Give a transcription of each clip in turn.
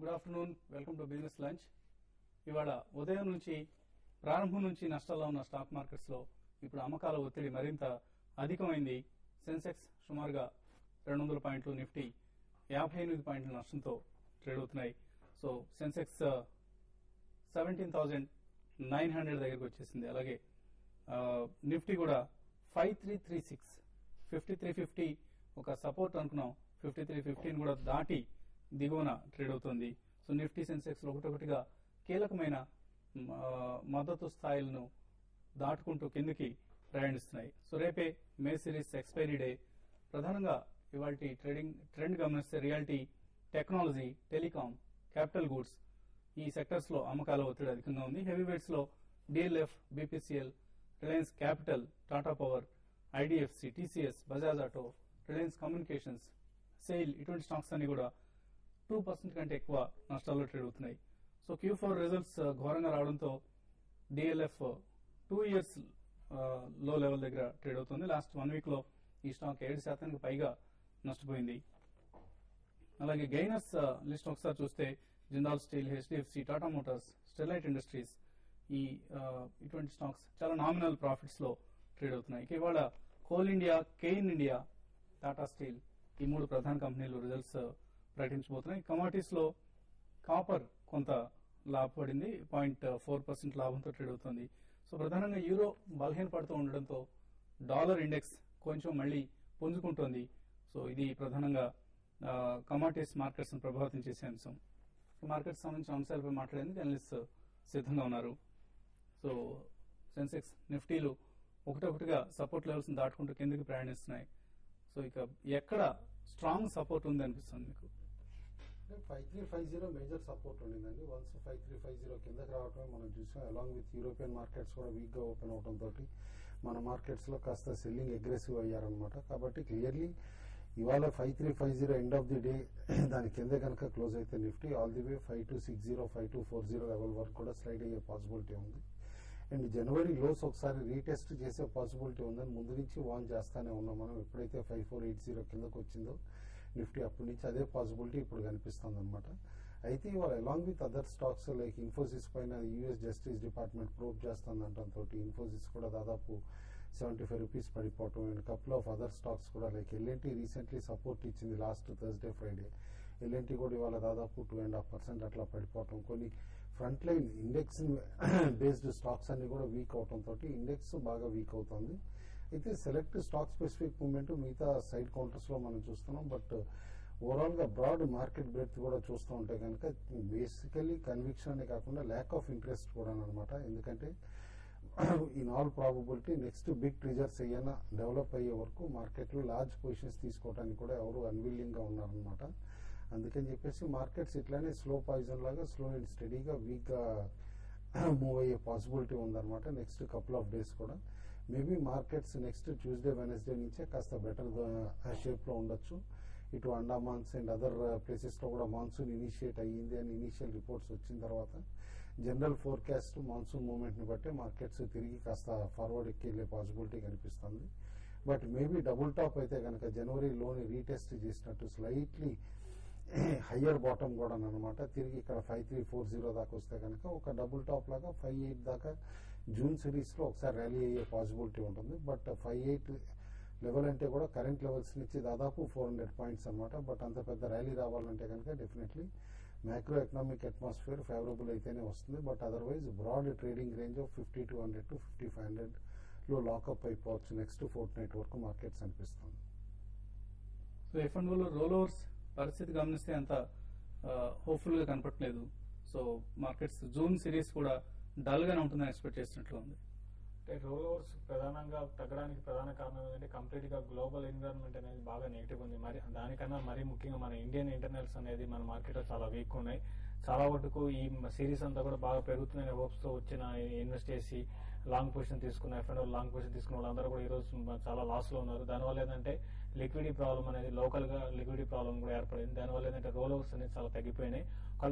Good afternoon, welcome to business lunch. ఇవాళ ఉదయం నుంచి ప్రారంభం నుంచి నష్టాల్లో ఉన్న స్టాక్ మార్కెట్స్ లో ఇప్పుడు అమ్మకాల ఒత్తిడి మరింత అధికమైంది. సెన్సెక్స్ సుమారుగా 200 పాయింట్లు, నిఫ్టీ 58 పాయింట్ల నష్టంతో ట్రేడ్ అవుతున్నాయి. సో సెన్సెక్స్ 17,900 దగ్గరకు వచ్చేసింది. అలాగే నిఫ్టీ కూడా 5336, 5350 ఒక సపోర్ట్ అనుకున్నాం, 5350 కూడా దాటి దిగువన ట్రేడ్ అవుతోంది. సో నిఫ్టీ సెన్సెక్స్ లో ఒకటొకటిగా కీలకమైన మద్దతు స్థాయిలను దాటుకుంటూ కిందికి ప్రయాణిస్తున్నాయి. సో రేపే మే సిరీస్ ఎక్స్పైరీ డే. ప్రధానంగా ఇవాళ ట్రెండ్ గమనిస్తే reality, technology, telecom, capital goods ఈ సెక్టర్స్ లో అమ్మకాల ఒత్తిడి అధికంగా ఉంది. హెవీ వెయిట్స్ లో DLF, BPCL, Reliance capital, Tata power, IDFC, TCS, Bajaj auto, Reliance communications, SAIL ఇటువంటి స్టాక్స్ అన్ని కూడా 2% కంటే ఎక్కువ నష్టాల్లో ట్రేడ్ అవుతున్నాయి. సో Q4 రిజల్ట్స్ ఘోరంగా రావడంతో డిఎల్ఎఫ్ 2 years లో లెవెల్ దగ్గర ట్రేడ్ అవుతుంది. లాస్ట్ 1 week లో ఈ స్టాక్ 7% పైగా నష్టపోయింది. అలాగే గెయినర్స్ లిస్ట్ ఒకసారి చూస్తే Jindal steel, HDFC, Tata Motors, Sterlite industries ఇటువంటి స్టాక్స్ చాలా నామినల్ ప్రాఫిట్స్ లో ట్రేడ్ అవుతున్నాయి. ఇవాళ coal India, Cain India, Tata steel ఈ 3 ప్రధాన కంపెనీలు రిజల్ట్స్ ప్రకటించబోతున్నాయి. కమాడిటీస్ లో కాపర్ కొంత లాభపడింది, 0.4% లాభంతో ట్రేడ్ అవుతుంది. సో ప్రధానంగా యూరో బలహీనపడుతూ ఉండడంతో డాలర్ ఇండెక్స్ కొంచెం మళ్లీ పుంజుకుంటోంది. సో ఇది ప్రధానంగా కమాడిటీస్ మార్కెట్స్ ను ప్రభావితం చేసే అంశం. మార్కెట్స్ సంబంధించిన అంశాలపై మాట్లాడేందుకు అనలిస్ట్ సిద్ధంగా ఉన్నారు. సో సెన్సెక్స్, నిఫ్టీలు ఒకటొకటిగా సపోర్ట్ లెవెల్స్ దాటుకుంటూ కిందకి ప్రయాణిస్తున్నాయి. సో ఇక ఎక్కడ స్ట్రాంగ్ సపోర్ట్ ఉంది అనిపిస్తుంది మీకు? 5350 మేజర్ సపోర్ట్ ఉండిందండి. వన్స్ 5350 కిందకి రావటమే మనం చూసాం. అలాంగ్ విత్ యూరోపియన్ మార్కెట్స్ కూడా వీక్ గా ఓపెన్ అవడం తోటి మన మార్కెట్స్ లో కాస్త సెల్లింగ్ అగ్రెసివ్ అయ్యారనమాట. కాబట్టి క్లియర్లీ ఇవాళ 5350 ఎండ్ ఆఫ్ ది డే దాని కింద కనుక క్లోజ్ అయితే Nifty all the way 5260, 5240 level వరకు కూడా స్లైడ్ అయ్యే పాసిబిలిటీ ఉంది. అండ్ జనవరి లోస్ ఒకసారి రీటెస్ట్ చేసే పాసిబిలిటీ ఉందని ముందు నుంచి వార్న్ చేస్తానే ఉన్నాం మనం. ఎప్పుడైతే 5480 కిందకు వచ్చిందో నిఫ్టీ అప్పటి నుంచి అదే పాసిబిలిటీ ఇప్పుడు కనిపిస్తుంది అనమాట. అయితే ఇవాళ along with other stocks like Infosys పైన యూఎస్ జస్టిస్ డిపార్ట్మెంట్ ప్రోబ్ చేస్తుంది అంటంతో ఇన్ఫోసిస్ కూడా దాదాపు 75 రూపీస్ పడిపోవటం. And couple of other stocks కూడా లైక్ ఎల్ఎన్టీ రీసెంట్లీ సపోర్ట్ ఇచ్చింది లాస్ట్ థర్స్డే, ఫ్రైడే. ఎల్ఎన్టీ కూడా ఇవాళ దాదాపు 2.5% అట్లా పడిపోవటం. కొన్ని front line index based stocks అన్ని కూడా వీక్ అవటంతో ఇండెక్స్ బాగా వీక్ అవుతుంది. అయితే సెలెక్ట్ స్టాక్ స్పెసిఫిక్ మూవ్మెంట్ మిగతా సైడ్ కౌంటర్స్ లో మనం చూస్తున్నాం. బట్ ఓవరాల్ గా బ్రాడ్ మార్కెట్ బ్రెడ్త్ కూడా చూస్తూ ఉంటే కనుక బేసికల్లీ కన్విక్షన్ అనే కాకుండా ల్యాక్ ఆఫ్ ఇంట్రెస్ట్ కూడా అనమాట. ఎందుకంటే in all probability next big triggers ఏమైనా డెవలప్ అయ్యే వరకు మార్కెట్ లో లార్జ్ పొజిషన్స్ తీసుకోవడానికి కూడా ఎవరు అన్విల్లింగ్ గా ఉన్నారనమాట. అందుకని చెప్పేసి మార్కెట్స్ ఇట్లానే స్లో పాయిజన్ లాగా స్లో అండ్ స్టడీగా వీక్ గా మూవ్ అయ్యే పాసిబిలిటీ ఉందన్నమాట నెక్స్ట్ కపుల్ ఆఫ్ డేస్ కూడా. Maybe markets next Tuesday, Wednesday నుంచే కాస్త బెటర్ షేప్ లో ఉండొచ్చు. ఇటు అండమాన్స్ అండ్ అదర్ ప్లేసెస్ లో కూడా మాన్సూన్ ఇనిషియేట్ అయ్యింది అని ఇనిషియల్ రిపోర్ట్స్ వచ్చిన తర్వాత జనరల్ ఫోర్కాస్ట్ మాన్సూన్ మూవ్మెంట్ ని బట్టి మార్కెట్స్ తిరిగి కాస్త ఫార్వర్డ్ ఎక్కి వెళ్లే పాసిబిలిటీ కనిపిస్తుంది. బట్ మేబీ డబుల్ టాప్ అయితే కనుక జనవరిలోని రీటెస్ట్ చేసినట్టు స్లైట్లీ హయ్యర్ బాటమ్ కూడా అనమాట. తిరిగి ఇక్కడ 5340 దాకా వస్తే కనుక ఒక డబుల్ టాప్ లాగా 58 దాకా జూన్ సిరీస్ లో ఒకసారి ర్యాలీ అయ్యే పాసిబిలిటీ ఉంటుంది. బట్ 58 లెవెల్ అంటే కూడా కరెంట్ లెవెల్స్ నుంచి దాదాపు 400 పాయింట్స్ అనమాట. బట్ అంత పెద్ద ర్యాలీ రావాలంటే కనుక definitely macro economic atmosphere favourable అయితేనే వస్తుంది. But otherwise broad trading range of 5200 to 5500 లో లాకప్ అయిపోవచ్చు నెక్స్ట్ ఫోర్త్ నైట్ వరకు మార్కెట్స్ అనిపిస్తుంది. సో F&O లో రోల్ ఓవర్స్ పరిస్థితి గమనిస్తే అంత హోప్ఫుల్ గా కనపట్లేదు. సో మార్కెట్స్ జూన్ సిరీస్ కూడా డల్ గానే ఉంటుందని ఎక్స్పెక్ట్ చేసినట్లు ఉంది. రోల్ ఓవర్స్ ప్రధానంగా తగ్గడానికి ప్రధాన కారణం ఏంటంటే కంప్లీట్ గా గ్లోబల్ ఎన్విరాన్మెంట్ అనేది బాగా నెగిటివ్ ఉంది. మరి దానికన్నా మరీ ముఖ్యంగా మన ఇండియన్ ఇంటర్నల్స్ అనేది మన మార్కెట్ లో చాలా వీక్ ఉన్నాయి. చాలా వరకు ఈ సిరీస్ అంతా కూడా బాగా పెరుగుతున్న హోప్స్ తో వచ్చిన ఇన్వెస్ట్ చేసి లాంగ్ పొజిషన్ తీసుకున్న F&O లాంగ్ పొజిషన్ తీసుకున్న వాళ్ళందరూ కూడా ఈ రోజు చాలా లాస్ లో ఉన్నారు. దానివల్ల ఏంటంటే లిక్విడిటీ ప్రాబ్లం అనేది లోకల్ గా లిక్విడిటీ ప్రాబ్లం కూడా ఏర్పడింది. దానివల్ల ఏంటంటే రోల్ ఓవర్స్ అనేది చాలా తగ్గిపోయినాయి.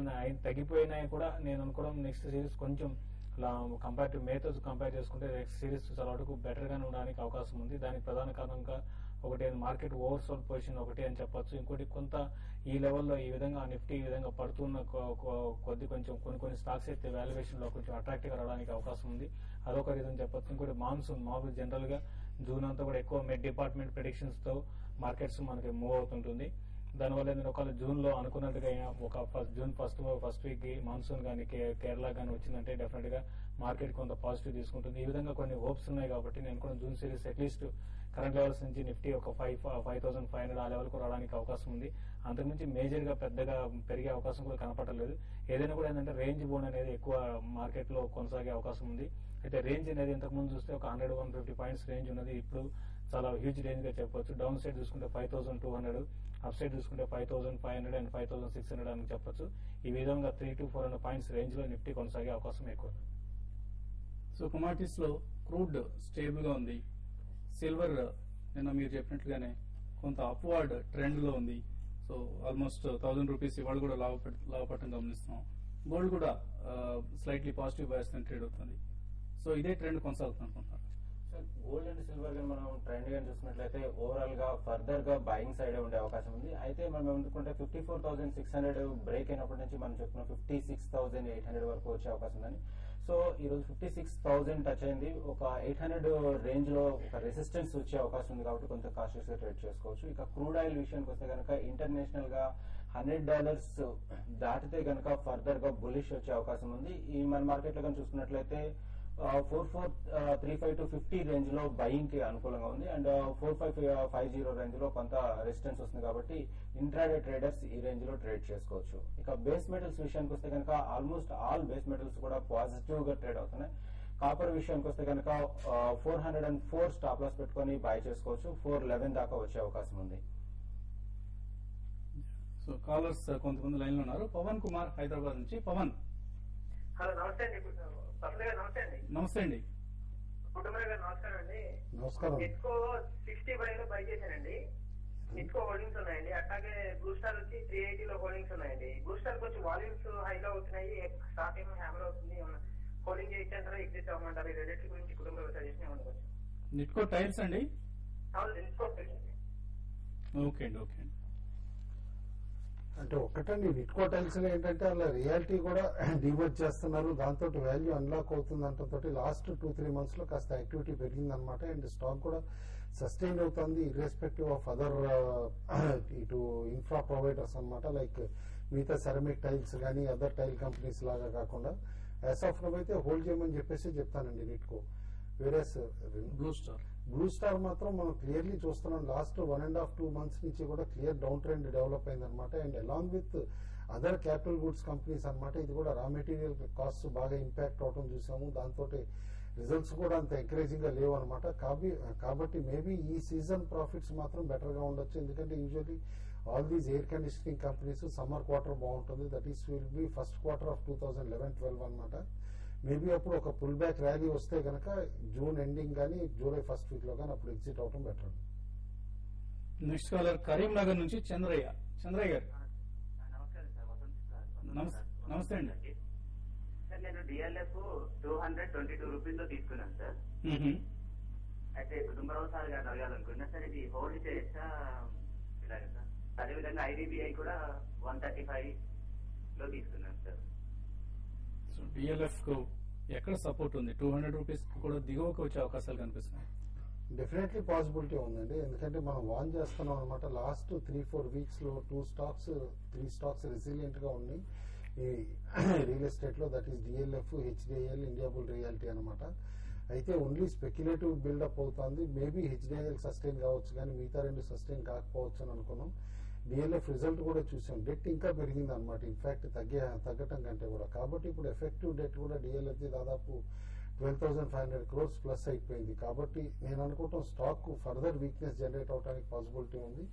తగ్గిపోయినాయి కూడా నేను అనుకోవడం నెక్స్ట్ సిరీస్ కొంచెం కంపేర్ టు మేతో కంపేర్ చేసుకుంటే నెక్స్ట్ సిరీస్ చాలా వరకు బెటర్ గానే ఉండడానికి అవకాశం ఉంది. దానికి ప్రధాన కారణంగా ఒకటి మార్కెట్ ఓవర్సోల్డ్ పొజిషన్ ఒకటి అని చెప్పొచ్చు. ఇంకోటి కొంత ఈ లెవెల్లో ఈ విధంగా నిఫ్టీ ఈ విధంగా పడుతున్న కొద్ది కొంచెం కొన్ని స్టాక్స్ అయితే వాల్యుయేషన్ లో కొంచెం అట్రాక్టివ్ గా రావడానికి అవకాశం ఉంది. అదొక రీజన్ చెప్పొచ్చు. ఇంకోటి మామూలు జనరల్ గా జూన్ అంతా కూడా ఎక్కువ మెడ్ డిపార్ట్మెంట్ ప్రెడిక్షన్స్ తో మార్కెట్స్ మనకి మూవ్ అవుతుంటుంది. దానివల్ల ఏంటంటే ఒకవేళ జూన్ లో అనుకున్నట్టుగా జూన్ ఫస్ట్ వీక్ కి మాన్సూన్ కానీ కేరళ కానీ వచ్చిందంటే డెఫినెట్ గా మార్కెట్ కొంత పాజిటివ్ తీసుకుంటుంది. ఈ విధంగా కొన్ని హోప్స్ ఉన్నాయి కాబట్టి నేను కూడా June series at least current levels నుంచి నిఫ్టీ ఒక 5,500 ఆ లెవెల్ కు రావడానికి అవకాశం ఉంది. అంతకుమించి మేజర్ గా పెద్దగా పెరిగే అవకాశం కూడా కనపడలేదు. ఏదైనా కూడా ఏంటంటే రేంజ్ బోన్ అనేది ఎక్కువ మార్కెట్ లో కొనసాగే అవకాశం ఉంది. అయితే రేంజ్ అనేది ఇంతకు ముందు చూస్తే ఒక 100-150 పాయింట్స్ రేంజ్ ఉన్నది. ఇప్పుడు చాలా హ్యూజ్ రేంజ్ గా చెప్పొచ్చు. డౌన్ సైడ్ చూసుకుంటే 5,200, అప్ సైడ్ చూసుకుంటే 5,500 అండ్ 5,600 అని చెప్పొచ్చు. ఈ విధంగా 300-400 పాయింట్స్ రేంజ్ లో నిఫ్టీ కొనసాగే అవకాశం ఎక్కువ. సో కమాడిటీస్ లో క్రూడ్ స్టేబుల్ గా ఉంది. సిల్వర్ నిన్న మీరు చెప్పినట్లుగానే కొంత అప్వర్డ్ ట్రెండ్ లో ఉంది. సో ఆల్మోస్ట్ 1,000 రూపీస్ ఇవాళ కూడా లాభపడటం గమనిస్తున్నాం. గోల్డ్ కూడా స్లైట్లీ పాజిటివ్ బయాస్ ట్రేడ్ అవుతుంది. సో ఇదే ట్రెండ్ కొనసాగుతుంది అనుకుంటున్నారు. గోల్డ్ అండ్ సిల్వర్ గా మనం ట్రెండ్ గా చూసుకున్నట్లయితే ఓవరాల్ గా ఫర్దర్ గా బయింగ్ సైడ్ ఉండే అవకాశం ఉంది. అయితే మనం ఎందుకుంటే 54,600 బ్రేక్ అయినప్పటి నుంచి మనం చెప్పుకున్నాం 56,800 వరకు వచ్చే అవకాశం ఉందని. సో ఈ రోజు 56,000 టచ్ అయింది. ఒక 800 రేంజ్ లో ఒక రెసిస్టెన్స్ వచ్చే అవకాశం ఉంది కాబట్టి కొంచెం కాషియస్ గా ట్రేడ్ చేసుకోవచ్చు. ఇక క్రూడ్ ఆయిల్ విషయానికి వస్తే కనుక ఇంటర్నేషనల్ గా $100 దాటితే కనుక ఫర్దర్ గా బులిష్ వచ్చే అవకాశం ఉంది. ఈ మన మార్కెట్ లో కనుక చూసుకున్నట్లయితే 4435 to 50 రేంజ్ లో బయింగ్ కి అనుకూలంగా ఉంది. అండ్ 4550 రేంజ్ లో కొంత రెసిస్టెన్స్ వస్తుంది కాబట్టి ఇంట్రాడే ట్రేడర్స్ ఈ రేంజ్ లో ట్రేడ్ చేసుకోవచ్చు. ఇక బేస్ మెటల్స్ విషయానికి వస్తే కనుక ఆల్మోస్ట్ ఆల్ బేస్ మెటల్స్ కూడా పాజిటివ్ గా ట్రేడ్ అవుతున్నాయి. కాపర్ విషయానికి వస్తే కనుక 404 స్టాప్ లాస్ పెట్టుకొని బై చేసుకోవచ్చు. 411 దాకా వచ్చే అవకాశం ఉంది. సో కాలర్స్ కొంతమంది లైన్ లో ఉన్నారు. పవన్ కుమార్ హైదరాబాద్ నుంచి. పవన్, హలో, నమస్తే అండి. నమస్తే అండి. నమస్తే అండి. కుటుంబ గారు నమస్కారం అండి. నమస్కారం. నెట్కో 65 లో బై చేశానండి. నెట్కో హోల్డింగ్స్ ఉన్నాయండి. అట్లాగే బ్లూ స్టార్ వచ్చి 380 లో హోల్డింగ్స్ ఉన్నాయండి. బ్లూ స్టార్ వచ్చి వాల్యూమ్స్ హైలో అవుతున్నాయి, స్టాక్ ఏమో హ్యామర్ అవుతుంది. హోల్డింగ్ చేయించారా ఎగ్జిట్ అవ్వమంటారు? ఈ రెండింటి గురించి కుటుంబ సజెషన్ ఏమనుకోవచ్చు? నిట్కో టైల్స్ అండి. అవును, నెట్కో ఓకే అండి. ఓకే అండి. అంటే ఒక్కటండి నిట్కో టైల్స్ లో ఏంటంటే అలా రియాలిటీ కూడా డివర్ట్ చేస్తున్నారు. దాంతో వాల్యూ అన్లాక్ అవుతుంది అంటతో లాస్ట్ 2-3 మంత్స్ లో కాస్త యాక్టివిటీ పెరిగిందనమాట. అండ్ స్టాక్ కూడా సస్టైన్ అవుతుంది ఇర్రెస్పెక్టివ్ ఆఫ్ అదర్ ఇటు ఇన్ఫ్రా ప్రొవైడర్స్ అనమాట. లైక్ మిగతా సెరమిక్ టైల్స్ కానీ అదర్ టైల్ కంపెనీస్ లాగా కాకుండా యాజ్ ఆఫ్ నౌ అయితే హోల్డ్ చేయమని చెప్పేసి చెప్తానండి నిట్కో. వేరే బ్లూ స్టార్ మాత్రం మనం క్లియర్లీ చూస్తున్నాం లాస్ట్ 1.5-2 మంత్స్ నుంచి కూడా క్లియర్ డౌన్ ట్రెండ్ డెవలప్ అయింది అనమాట. And along with other capital goods companies అనమాట. ఇది కూడా రా మెటీరియల్ కాస్ట్ బాగా ఇంపాక్ట్ అవడం చూసాము. దాంతో రిజల్ట్స్ కూడా అంత ఎంకరేజింగ్ గా లేవు అనమాట. కాబట్టి మేబీ ఈ సీజన్ ప్రాఫిట్స్ మాత్రం బెటర్ గా ఉండొచ్చు. ఎందుకంటే usually all these air conditioning companies summer quarter బాగుంటుంది. That is will be first quarter of 2011-12 అనమాట. మేబీ అప్పుడు ఒక పుల్ బ్యాక్ ర్యాలీ వస్తే కనుక జూన్ ఎండింగ్ కానీ జూలై ఫస్ట్ వీక్ లో కానీ అప్పుడు ఎగ్జిట్ అవడం బెటర్. నెక్స్ట్ కాలర్ కరీంనగర్ నుంచి చంద్రయ్య. చంద్రయ్య గారు నమస్తే అండి. సార్, నేను డిఎల్ఎఫ్ 222 రూపీస్ లో తీసుకున్నాను సార్. అయితే కుటుంబరావు సార్ గారిని అడగాలనుకున్నా సార్, ఇది హోల్డ్ చేయొచ్చా ఇలాగే సార్? అదేవిధంగా ఐడిబిఐ కూడా 135 లో తీసుకున్నాను సార్. సో డిఎల్ఎఫ్ కు ఎక్కడ సపోర్ట్ ఉంది? 200 రూపీస్ కూడా దిగువకు వచ్చే అవకాశాలు కనిపిస్తున్నాయి. డెఫినెట్లీ పాసిబిలిటీ ఉందండి. ఎందుకంటే మనం వాన్ చేస్తున్నాం అనమాట. లాస్ట్ 3-4 వీక్స్ లో 3 స్టాక్స్ రెసిలియంట్ గా ఉన్నాయి ఈ రియల్ ఎస్టేట్ లో. That is DLF, HDIL, Indiabulls Realty అనమాట. అయితే ఓన్లీ స్పెక్యులేటివ్ బిల్డప్ అవుతుంది. మేబీ హెచ్డిఐఎల్ సస్టైన్ కావచ్చు కానీ మిగతా రెండు సస్టైన్ కాకపోవచ్చు అని అనుకున్నాం. డిఎల్ఎఫ్ రిజల్ట్ కూడా చూసాం. డెట్ ఇంకా పెరిగింది అనమాట. ఇన్ఫాక్ట్ తగ్గటం కంటే కూడా. కాబట్టి ఇప్పుడు ఎఫెక్టివ్ డెట్ కూడా డిఎల్ఎఫ్ దాదాపు 12,500 crores ప్లస్ అయిపోయింది. కాబట్టి నేను అనుకుంటాం స్టాక్ ఫర్దర్ వీక్నెస్ జనరేట్ అవడానికి పాసిబిలిటీ ఉంది.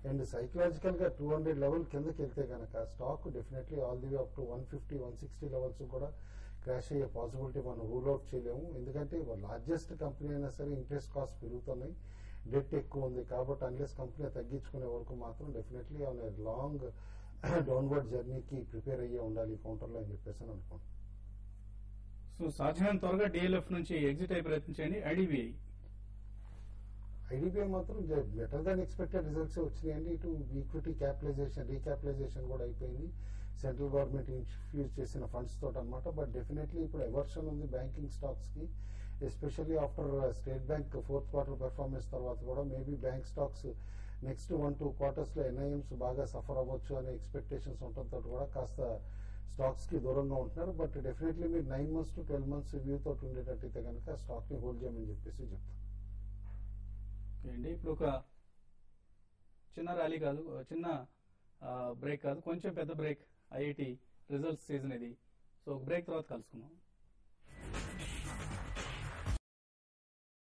అండ్ సైకలాజికల్ గా 200 లెవెల్ కిందకి వెళ్తే కనుక stock definitely all the way up to 150-160 levels కూడా క్రాష్ అయ్యే పాసిబిలిటీ మనం రూల్ అవుట్ చేయలేము. ఎందుకంటే లార్జెస్ట్ కంపెనీ అయినా సరే ఇంట్రెస్ట్ కాస్ట్ పెరుగుతున్నాయి, డెట్ ఎక్కువ ఉంది. కాబట్టి అన్లెస్ కంపెనీ తగ్గించుకునే వరకు మాత్రం డెఫినెట్లీ ఆన్ లాంగ్ డౌన్వర్డ్ జర్నీకి ప్రిపేర్ అయ్యే ఉండాలి కౌంటర్లో అని చెప్పేసి అని అనుకోండి. సో సాధ్యమైన త్వరగా డిఎల్ఎఫ్ నుంచి ఎగ్జిట్ అయ్యే ప్రయత్నం చేయండి. ఐడిబిఐ మాత్రం బెటర్ దాన్ ఎక్స్పెక్టెడ్ రిజల్ట్స్ వచ్చినాయండి. ఇటు ఈక్విటీ క్యాపిటలైజేషన్ రీక్యాపిటలైజేషన్ కూడా అయిపోయింది సెంట్రల్ గవర్నమెంట్ ఇన్ఫ్యూజ్ చేసిన ఫండ్స్ తోటి అనమాట. బట్ డెఫినెట్లీ ఇప్పుడు ఎవర్షన్ ఉంది బ్యాంకింగ్ స్టాక్స్ కి, especially after state bank fourth quarter performance తర్వాత కూడా maybe bank stocks next 1-2 quarters లో ఎన్ఐఎంస్ బాగా సఫర్ అవ్వచ్చు అనే ఎక్స్పెక్టేషన్స్ ఉండటంతో కూడా కాస్త స్టాక్స్ కి దూరంగా ఉంటున్నారు. బట్ డెఫినెట్లీ మీరు 9 months to 12 months వ్యూ తోటి ఉండేటట్టయితే కనుక స్టాక్ ని హోల్డ్ చేయమని చెప్పేసి చెప్తాను. అండి ఇప్పుడు ఒక చిన్న ర్యాలీ కాదు, చిన్న బ్రేక్ కాదు, కొంచెం పెద్ద బ్రేక్. ఐఐటి రిజల్ట్స్ సీజన్ ఇది. సో బ్రేక్ తర్వాత కలుసుకుందాం.